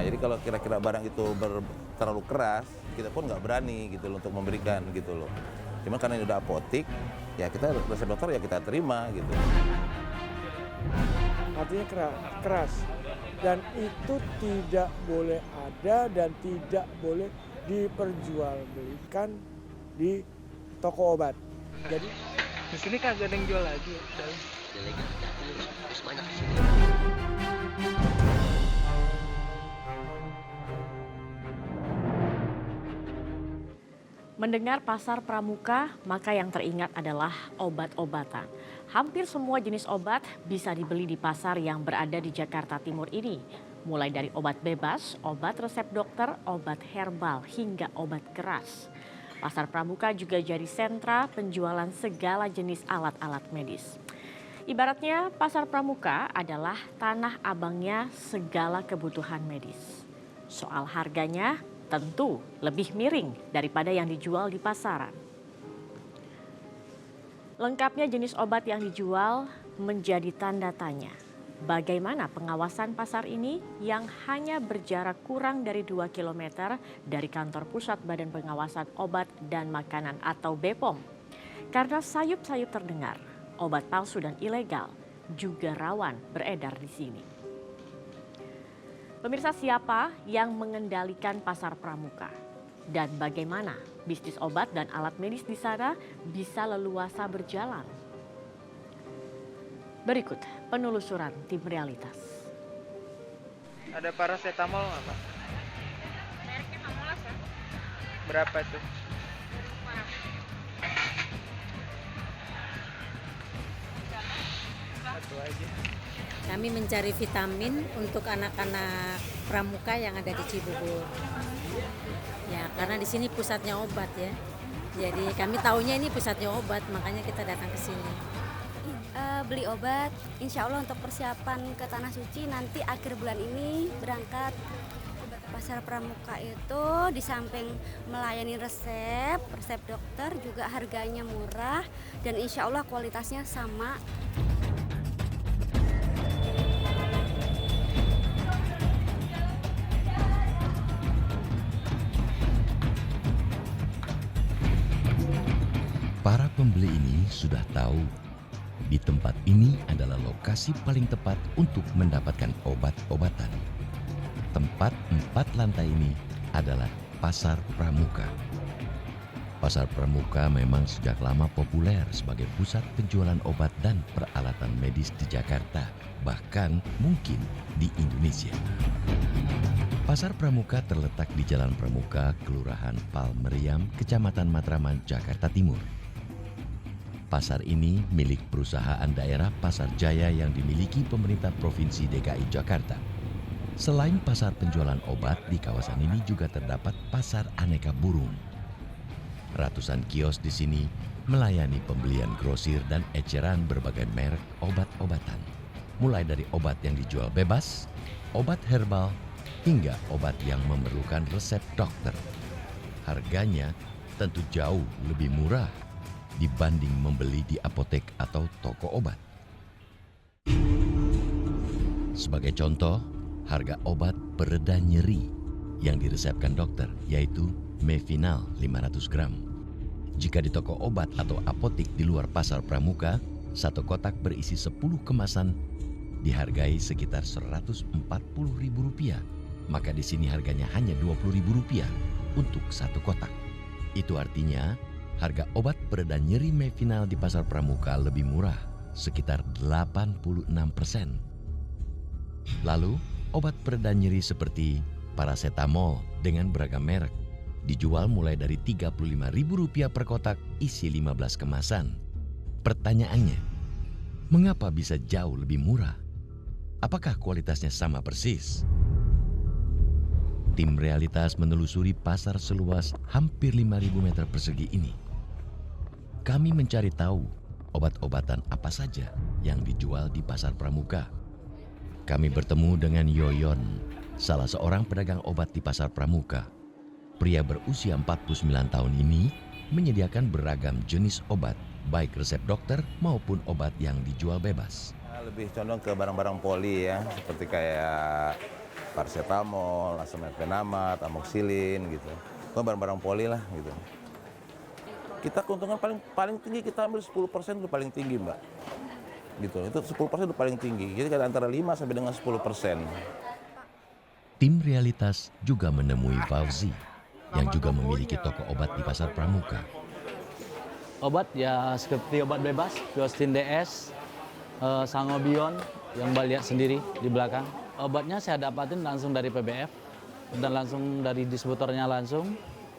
Jadi kalau kira-kira barang itu terlalu keras, kita pun nggak berani gitu loh untuk memberikan gitu loh. Cuma karena ini udah apotik, ya kita resep dokter ya kita terima gitu. Artinya keras. Dan itu tidak boleh ada dan tidak boleh diperjualbelikan di toko obat. Jadi di sini kagak ada yang jual lagi. Terus banyak di sini. Mendengar pasar pramuka, maka yang teringat adalah obat-obatan. Hampir semua jenis obat bisa dibeli di pasar yang berada di Jakarta Timur ini. Mulai dari obat bebas, obat resep dokter, obat herbal, hingga obat keras. Pasar pramuka juga jadi sentra penjualan segala jenis alat-alat medis. Ibaratnya pasar pramuka adalah tanah abangnya segala kebutuhan medis. Soal harganya tentu lebih miring daripada yang dijual di pasaran. Lengkapnya jenis obat yang dijual menjadi tanda tanya. Bagaimana pengawasan pasar ini yang hanya berjarak kurang dari 2 km dari kantor pusat Badan Pengawasan Obat dan Makanan atau BPOM? Karena sayup-sayup terdengar, obat palsu dan ilegal juga rawan beredar di sini. Pemirsa, siapa yang mengendalikan pasar pramuka? Dan bagaimana bisnis obat dan alat medis di sana bisa leluasa berjalan? Berikut penelusuran tim Realitas. Ada paracetamol nggak, Pak? Mereknya Mamolas ya. Berapa tuh? Satu aja. Kami mencari vitamin untuk anak-anak pramuka yang ada di Cibubur. Ya, karena di sini pusatnya obat ya. Jadi kami taunya ini pusatnya obat, makanya kita datang ke sini. Beli obat, insya Allah untuk persiapan ke Tanah Suci nanti akhir bulan ini berangkat. Pasar pramuka itu di samping melayani resep dokter juga harganya murah dan insya Allah kualitasnya sama. Para pembeli ini sudah tahu di tempat ini adalah lokasi paling tepat untuk mendapatkan obat-obatan. Tempat 4 lantai ini adalah Pasar Pramuka. Pasar Pramuka memang sejak lama populer sebagai pusat penjualan obat dan peralatan medis di Jakarta, bahkan mungkin di Indonesia. Pasar Pramuka terletak di Jalan Pramuka, Kelurahan Palmeriam, Kecamatan Matraman, Jakarta Timur. Pasar ini milik perusahaan daerah Pasar Jaya yang dimiliki pemerintah Provinsi DKI Jakarta. Selain pasar penjualan obat, di kawasan ini juga terdapat pasar aneka burung. Ratusan kios di sini melayani pembelian grosir dan eceran berbagai merek obat-obatan. Mulai dari obat yang dijual bebas, obat herbal, hingga obat yang memerlukan resep dokter. Harganya tentu jauh lebih murah dibanding membeli di apotek atau toko obat. Sebagai contoh, harga obat pereda nyeri yang diresepkan dokter yaitu Mefinal 500 gram. Jika di toko obat atau apotek di luar pasar pramuka, satu kotak berisi 10 kemasan dihargai sekitar Rp140.000. Maka di sini harganya hanya Rp20.000 untuk satu kotak. Itu artinya harga obat pereda nyeri Mefinal di pasar pramuka lebih murah, sekitar 86%. Lalu, obat pereda nyeri seperti paracetamol dengan beragam merek dijual mulai dari Rp35.000 per kotak isi 15 kemasan. Pertanyaannya, mengapa bisa jauh lebih murah? Apakah kualitasnya sama persis? Tim Realitas menelusuri pasar seluas hampir 5.000 meter persegi ini. Kami mencari tahu obat-obatan apa saja yang dijual di pasar pramuka. Kami bertemu dengan Yoyon, salah seorang pedagang obat di pasar pramuka. Pria berusia 49 tahun ini menyediakan beragam jenis obat, baik resep dokter maupun obat yang dijual bebas. Lebih condong ke barang-barang poli ya, seperti kayak paracetamol, asamefenamat, amoxilin gitu. Barang-barang poli lah gitu. Kita keuntungan paling tinggi kita ambil 10% itu paling tinggi, Mbak. Gitu. Itu 10% itu paling tinggi. Jadi antara 5 sampai dengan 10%. Tim Realitas juga menemui Fauzi yang juga memiliki toko obat di Pasar Pramuka. Obat ya seperti obat bebas, Fiostin DS, Sangobion yang Mbak lihat sendiri di belakang. Obatnya saya dapatin langsung dari PBF dan langsung dari distributornya langsung.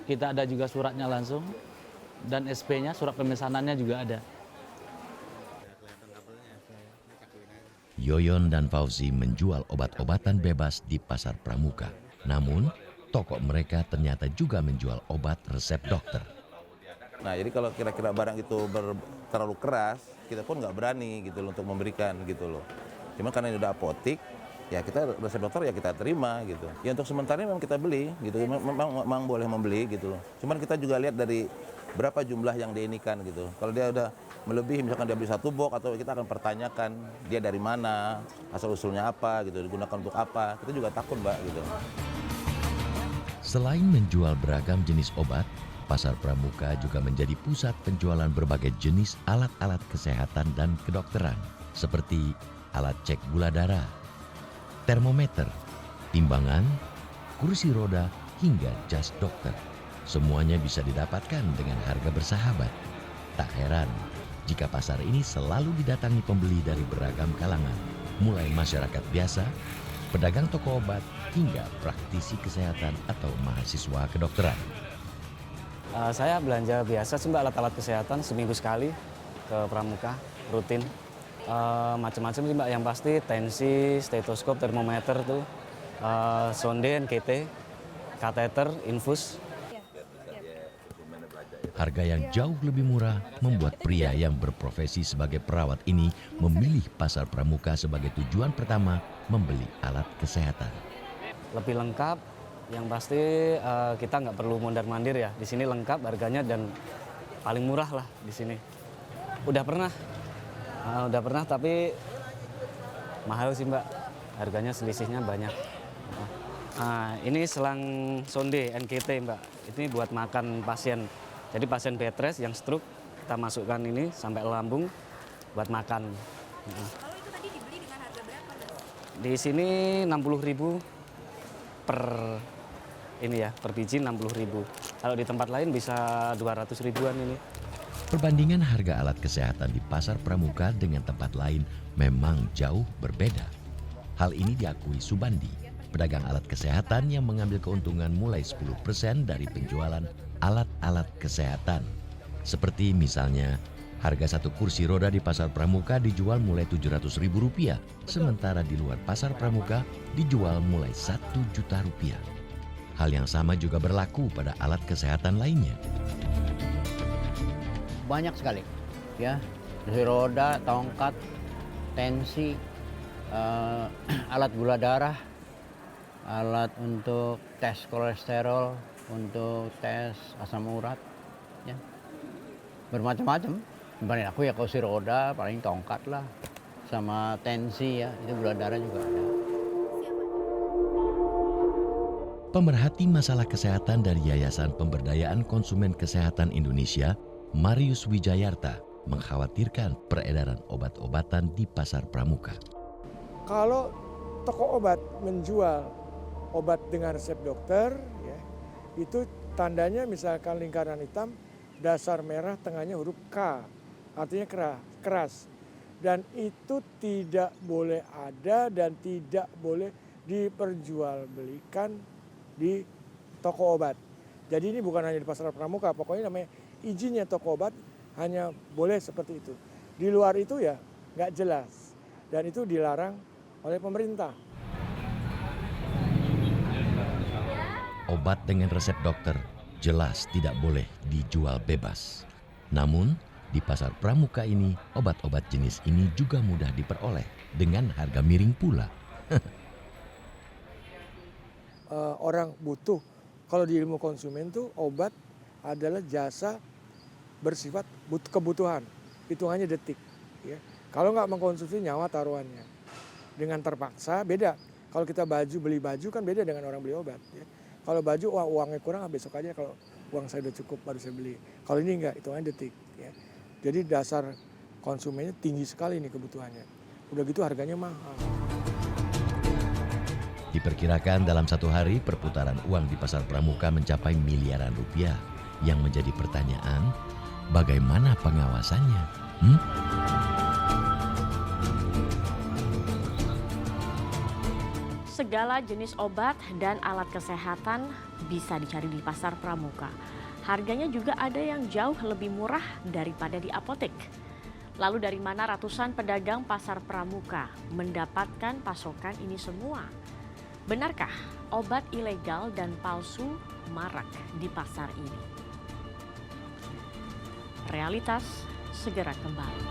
Kita ada juga suratnya langsung dan SP-nya, surat pemesanannya juga ada. Yoyon dan Fauzi menjual obat-obatan bebas di Pasar Pramuka. Namun, toko mereka ternyata juga menjual obat resep dokter. Nah, jadi kalau kira-kira barang itu terlalu keras, kita pun nggak berani gitu loh untuk memberikan gitu loh. Cuma karena ini udah apotik, ya kita resep dokter ya kita terima gitu. Ya untuk sementara memang kita beli gitu, memang boleh membeli gitu loh. Cuman kita juga lihat dari berapa jumlah yang diinikan gitu. Kalau dia udah melebihi, misalkan dia beli 1 box, atau kita akan pertanyakan dia dari mana, asal-usulnya apa gitu, digunakan untuk apa. Kita juga takut, Mbak gitu. Selain menjual beragam jenis obat, Pasar Pramuka juga menjadi pusat penjualan berbagai jenis alat-alat kesehatan dan kedokteran, seperti alat cek gula darah, termometer, timbangan, kursi roda, hingga jas dokter. Semuanya bisa didapatkan dengan harga bersahabat. Tak heran jika pasar ini selalu didatangi pembeli dari beragam kalangan, mulai masyarakat biasa, pedagang toko obat, hingga praktisi kesehatan atau mahasiswa kedokteran. Saya belanja biasa sih Mbak, alat-alat kesehatan seminggu sekali ke Pramuka, rutin. Macam-macam sih Mbak, yang pasti tensi, stetoskop, termometer tuh, sonde, NKT, kateter, infus. Harga yang jauh lebih murah membuat pria yang berprofesi sebagai perawat ini memilih Pasar Pramuka sebagai tujuan pertama membeli alat kesehatan. Lebih lengkap, yang pasti kita nggak perlu mondar-mandir ya. Di sini lengkap harganya dan paling murah lah di sini. Udah pernah tapi mahal sih Mbak. Harganya selisihnya banyak. Ini selang sonde NKT Mbak. Ini buat makan pasien. Jadi pasien bed rest yang stroke kita masukkan ini sampai lambung buat makan. Kalau itu tadi dibeli dengan harga berapa, Mas? Di sini 60.000 per ini ya, per biji 60.000. Kalau di tempat lain bisa 200 ribuan ini. Perbandingan harga alat kesehatan di Pasar Pramuka dengan tempat lain memang jauh berbeda. Hal ini diakui Subandi, pedagang alat kesehatan yang mengambil keuntungan mulai 10% dari penjualan alat-alat kesehatan. Seperti misalnya, harga satu kursi roda di Pasar Pramuka dijual mulai Rp700.000, sementara di luar Pasar Pramuka dijual mulai Rp1.000.000. Hal yang sama juga berlaku pada alat kesehatan lainnya. Banyak sekali, ya, kursi roda, tongkat, tensi, alat gula darah, alat untuk tes kolesterol, untuk tes asam urat, ya, bermacam-macam. Dibanding aku ya kursi roda, paling tongkat lah, sama tensi ya, itu gula darah juga ada. Pemerhati masalah kesehatan dari Yayasan Pemberdayaan Konsumen Kesehatan Indonesia, Marius Wijayarta, mengkhawatirkan peredaran obat-obatan di Pasar Pramuka. Kalau toko obat menjual obat dengan resep dokter, ya, itu tandanya misalkan lingkaran hitam, dasar merah, tengahnya huruf K, artinya keras. Dan itu tidak boleh ada dan tidak boleh diperjualbelikan di toko obat. Jadi ini bukan hanya di Pasar Pramuka, pokoknya namanya izinnya toko obat hanya boleh seperti itu. Di luar itu ya nggak jelas dan itu dilarang oleh pemerintah. Obat dengan resep dokter jelas tidak boleh dijual bebas. Namun, di Pasar Pramuka ini, obat-obat jenis ini juga mudah diperoleh dengan harga miring pula. Orang butuh, kalau di ilmu konsumen tuh obat adalah jasa bersifat kebutuhan, hitungannya detik. Ya. Kalau nggak mengkonsumsi nyawa taruhannya. Dengan terpaksa beda. Kalau kita beli baju kan beda dengan orang beli obat. Ya. Kalau baju uangnya kurang, besok aja kalau uang saya udah cukup baru saya beli. Kalau ini enggak, hitungannya detik. Ya. Jadi dasar konsumennya tinggi sekali nih kebutuhannya. Udah gitu harganya mahal. Diperkirakan dalam satu hari perputaran uang di pasar pramuka mencapai miliaran rupiah. Yang menjadi pertanyaan, bagaimana pengawasannya? Segala jenis obat dan alat kesehatan bisa dicari di pasar pramuka. Harganya juga ada yang jauh lebih murah daripada di apotek. Lalu dari mana ratusan pedagang pasar pramuka mendapatkan pasokan ini semua? Benarkah obat ilegal dan palsu marak di pasar ini? Realitas segera kembali.